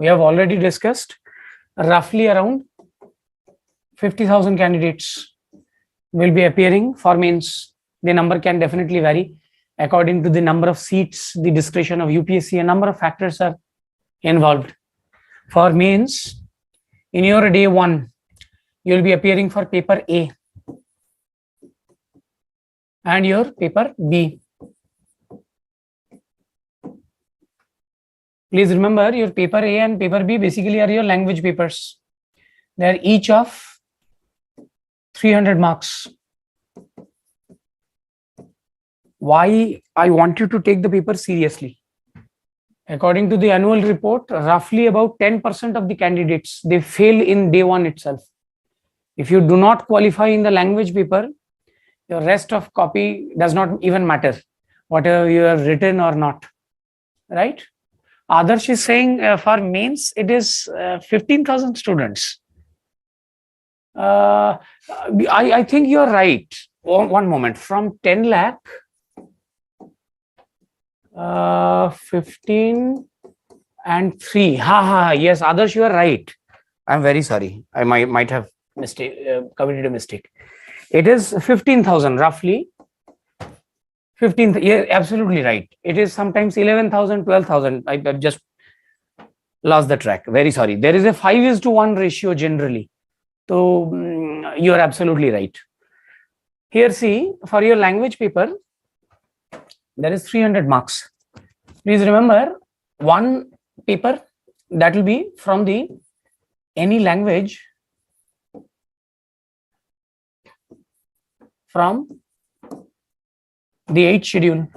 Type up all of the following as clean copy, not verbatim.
We have already discussed roughly around 50,000 candidates will be appearing for mains. The number can definitely vary according to the number of seats, the discretion of UPSC, a number of factors are involved. For mains, in your day 1, you will be appearing for paper A and your paper B. Please remember, your paper A and paper B basically are your language papers. They are each of 300 marks. Why I want you to take the paper seriously? According to the annual report, roughly about 10% of the candidates, they fail in day 1 itself. If you do not qualify in the language paper, your rest of copy does not even matter, whatever you have written or not, right? Adarsh is saying for mains, it is 15,000 students. I think you are right. One moment. From 10 lakh, 15 and 3. Yes, Adarsh, you are right. I'm very sorry. I might have committed a mistake. It is 15,000 roughly. 15, yeah, absolutely right. It is sometimes 11,000, 12,000. I've just lost the track. Very sorry. There is a 5:1 ratio generally. So you are absolutely right. Here, see, for your language paper, there is 300 marks. Please remember, one paper that will be from the any language from the 8th schedule.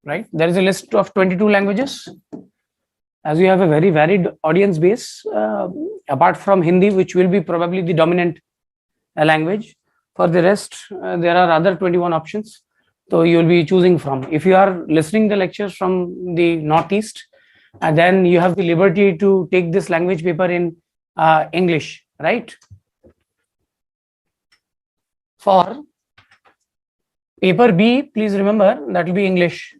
Right? There is a list of 22 languages. As you have a very varied audience base, apart from Hindi, which will be probably the dominant language, for the rest, there are other 21 options. So you will be choosing from. If you are listening the lectures from the Northeast, then you have the liberty to take this language paper in English, right? For paper B, please remember that will be English.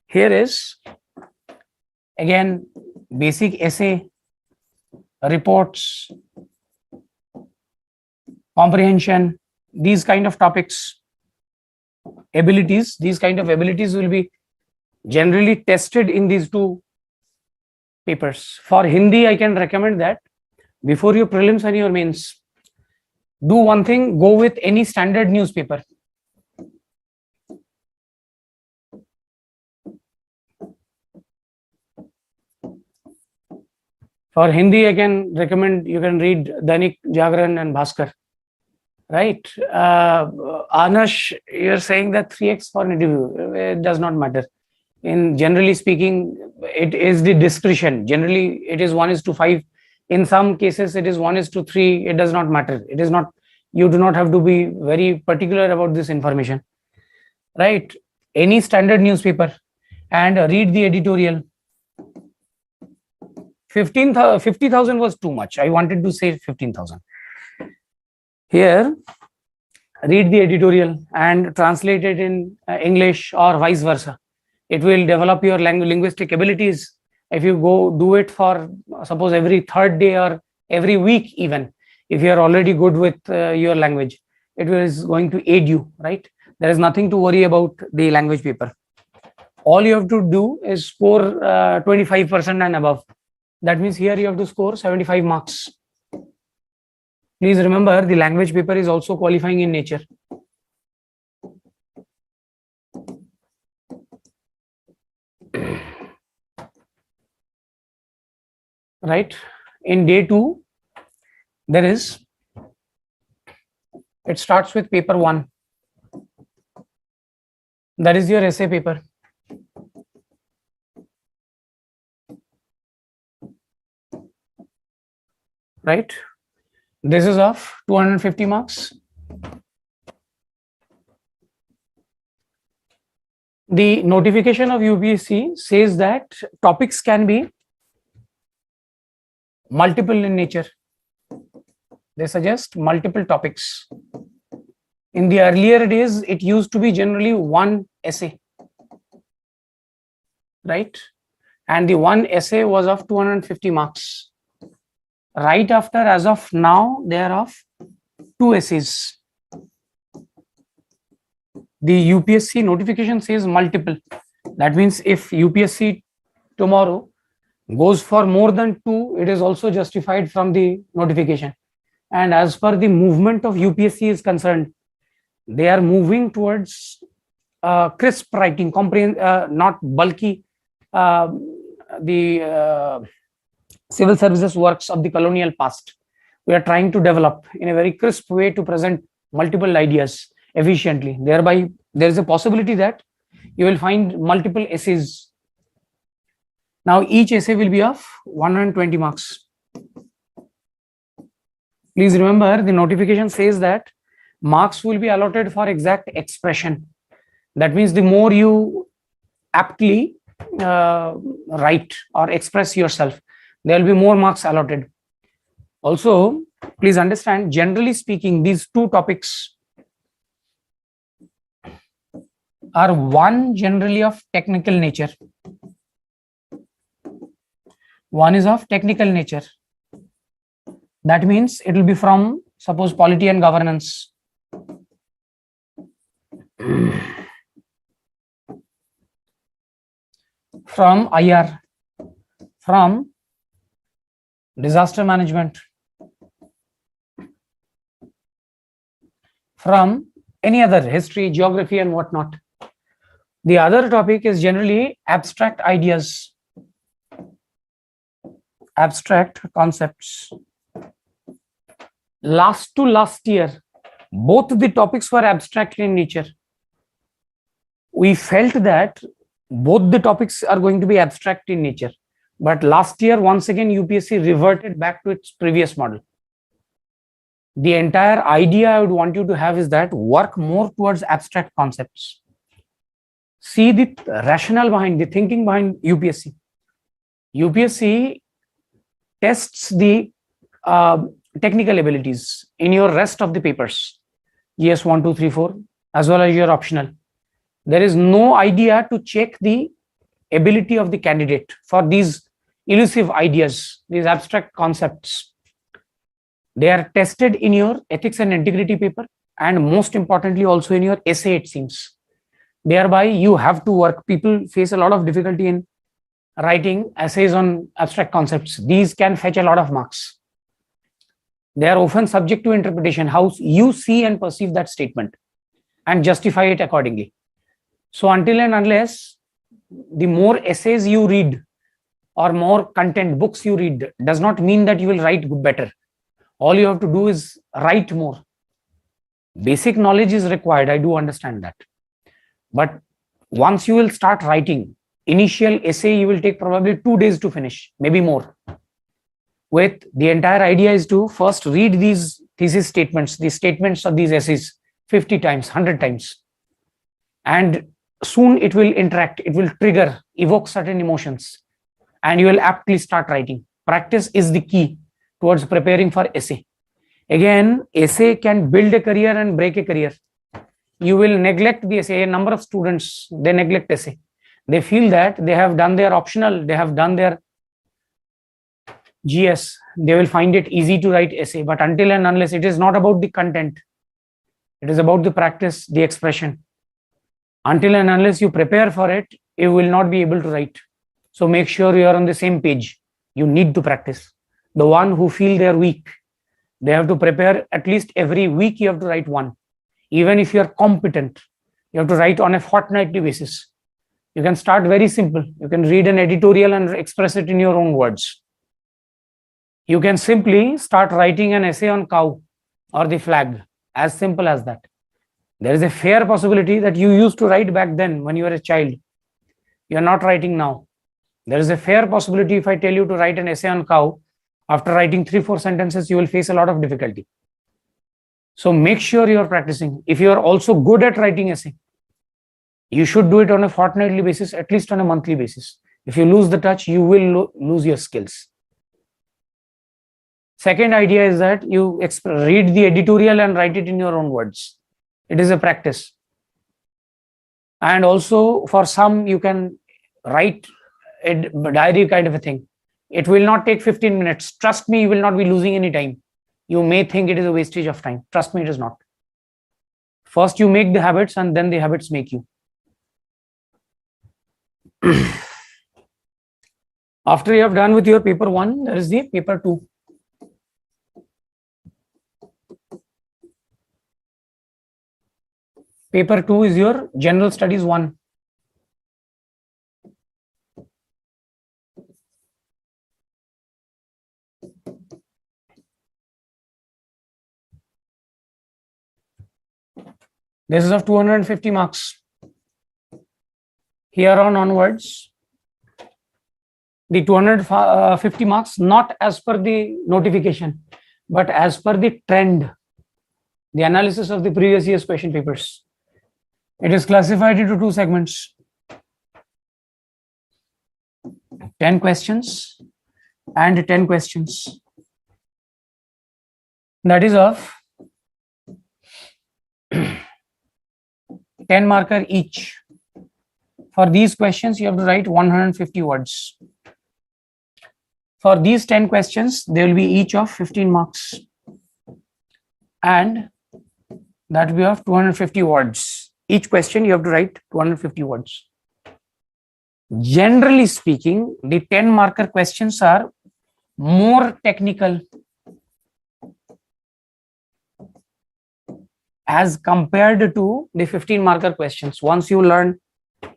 Here is again basic essay, reports, comprehension, these kind of topics, abilities. These kind of abilities will be generally tested in these two papers. For Hindi, I can recommend that before your prelims and your mains, do one thing, go with any standard newspaper. For Hindi, I can recommend you can read Dainik Jagran and Bhaskar. Right? Anash, you're saying that 3x for an interview. It does not matter. In generally speaking, it is the discretion. Generally, it is 1:5. In some cases, it is 1:3. It does not matter. It is not. You do not have to be very particular about this information. Right? Any standard newspaper and read the editorial. 50,000 was too much. I wanted to say 15,000. Here, read the editorial and translate it in English or vice versa. It will develop your linguistic abilities. If you go do it for suppose every 3rd day or every week even, if you are already good with your language, it is going to aid you, right? There is nothing to worry about the language paper. All you have to do is score 25% and above. That means here you have to score 75 marks. Please remember, the language paper is also qualifying in nature. Right? In day 2, it starts with paper 1. That is your essay paper. Right? This is of 250 marks. The notification of UPSC says that topics can be multiple in nature. They suggest multiple topics. In the earlier days, it used to be generally one essay, right? And the one essay was of 250 marks. Right after, as of now, they are of 2 essays. The UPSC notification says multiple. That means if UPSC tomorrow goes for more than 2, it is also justified from the notification. And as per the movement of UPSC is concerned, they are moving towards crisp writing, not bulky, the civil services works of the colonial past. We are trying to develop in a very crisp way to present multiple ideas efficiently. Thereby, there is a possibility that you will find multiple essays. Now, each essay will be of 120 marks. Please remember, the notification says that marks will be allotted for exact expression. That means the more you aptly write or express yourself, there will be more marks allotted. Also, please understand, generally speaking, these 2 topics are one generally of technical nature. One is of technical nature. That means it will be from, suppose, polity and governance. From IR, from disaster management, from any other history, geography, and whatnot. The other topic is generally abstract ideas, abstract concepts. Last to last year, both the topics were abstract in nature. We felt that both the topics are going to be abstract in nature. But last year, once again, UPSC reverted back to its previous model. The entire idea I would want you to have is that work more towards abstract concepts. See the rationale behind, the thinking behind UPSC. UPSC tests the technical abilities in your rest of the papers, GS 1, 2, 3, 4, as well as your optional. There is no idea to check the ability of the candidate for these elusive ideas, these abstract concepts. They are tested in your ethics and integrity paper, and most importantly also in your essay, it seems. Thereby, you have to work. People face a lot of difficulty in writing essays on abstract concepts. These can fetch a lot of marks. They are often subject to interpretation, how you see and perceive that statement and justify it accordingly. So until and unless the more essays you read or more content books you read does not mean that you will write better. All you have to do is write more. Basic knowledge is required. I do understand that. But once you will start writing, initial essay you will take probably 2 days to finish, maybe more. With the entire idea is to first read these thesis statements, the statements of these essays 50 times, 100 times. And soon it will interact, it will trigger, evoke certain emotions, and you will aptly start writing. Practice is the key towards preparing for essay. Again, essay can build a career and break a career. You will neglect the essay. A number of students, they neglect essay. They feel that they have done their optional, they have done their GS, they will find it easy to write essay. But until and unless, it is not about the content, it is about the practice, the expression. Until and unless you prepare for it, you will not be able to write. So make sure you are on the same page. You need to practice. The one who feel they are weak, they have to prepare at least every week. You have to write one. Even if you are competent, you have to write on a fortnightly basis. You can start very simple. You can read an editorial and express it in your own words. You can simply start writing an essay on cow or the flag, as simple as that. There is a fair possibility that you used to write back then when you were a child. You are not writing now. There is a fair possibility if I tell you to write an essay on cow, after writing 3-4 sentences, you will face a lot of difficulty. So make sure you are practicing. If you are also good at writing essay, you should do it on a fortnightly basis, at least on a monthly basis. If you lose the touch, you will lose your skills. Second idea is that you read the editorial and write it in your own words. It is a practice. And also for some, you can write a diary kind of a thing. It will not take 15 minutes. Trust me, you will not be losing any time. You may think it is a wastage of time. Trust me, it is not. First, you make the habits and then the habits make you. After you have done with your paper 1, there is the paper 2. Paper 2 is your general studies 1. This is of 250 marks. Here on onwards, the 250 marks, not as per the notification, but as per the trend, the analysis of the previous year's question papers. It is classified into 2 segments. 10 questions and 10 questions. That is of 10 marker each. For these questions, you have to write 150 words. For these 10 questions, they will be each of 15 marks. And that will be of 250 words. Each question, you have to write 250 words. Generally speaking, the 10 marker questions are more technical as compared to the 15 marker questions. Once you learn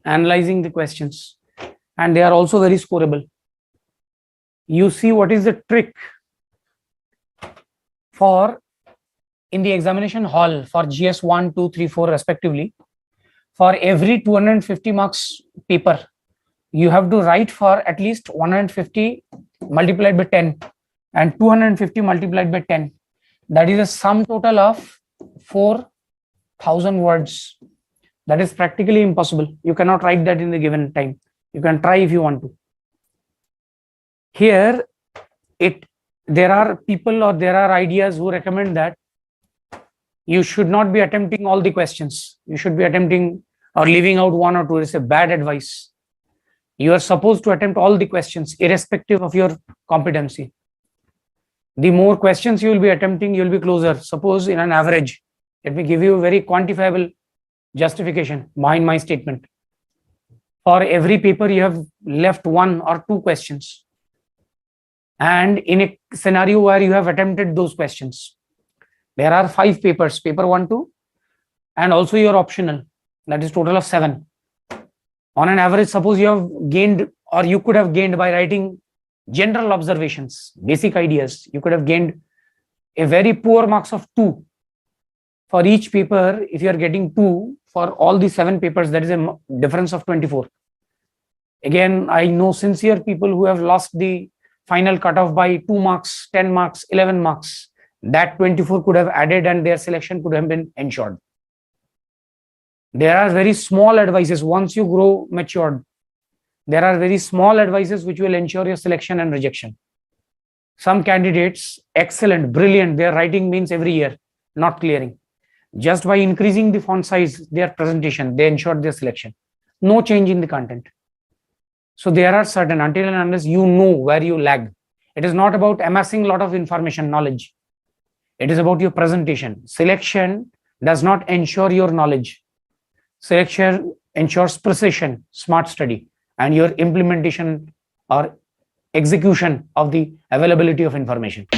analyzing the questions, and they are also very scoreable. You see what is the trick for in the examination hall for GS 1, 2, 3, 4 respectively. For every 250 marks paper, you have to write for at least 150 multiplied by 10 and 250 multiplied by 10. That is a sum total of 4,000 words. That is practically impossible. You cannot write that in the given time. You can try if you want to. Here, there are people or there are ideas who recommend that you should not be attempting all the questions. You should be attempting or leaving out 1 or 2. It's a bad advice. You are supposed to attempt all the questions irrespective of your competency. The more questions you will be attempting, you will be closer. Suppose in an average, let me give you a very quantifiable justification behind my statement. For every paper, you have left 1 or 2 questions. And in a scenario where you have attempted those questions, there are 5 papers, paper 1, 2, and also your optional. That is total of 7. On an average, suppose you have gained or you could have gained by writing general observations, basic ideas, you could have gained a very poor marks of 2. For each paper, if you are getting 2 for all the 7 papers, that is a difference of 24. Again, I know sincere people who have lost the final cutoff by 2 marks, 10 marks, 11 marks. That 24 could have added and their selection could have been ensured. There are very small advices. Once you grow matured, there are very small advices which will ensure your selection and rejection. Some candidates, excellent, brilliant, they are writing means every year, not clearing. Just by increasing the font size, their presentation, they ensured their selection. No change in the content. So there are certain, until and unless you know where you lag. It is not about amassing a lot of information, knowledge. It is about your presentation. Selection does not ensure your knowledge. Selection ensures precision, smart study, and your implementation or execution of the availability of information.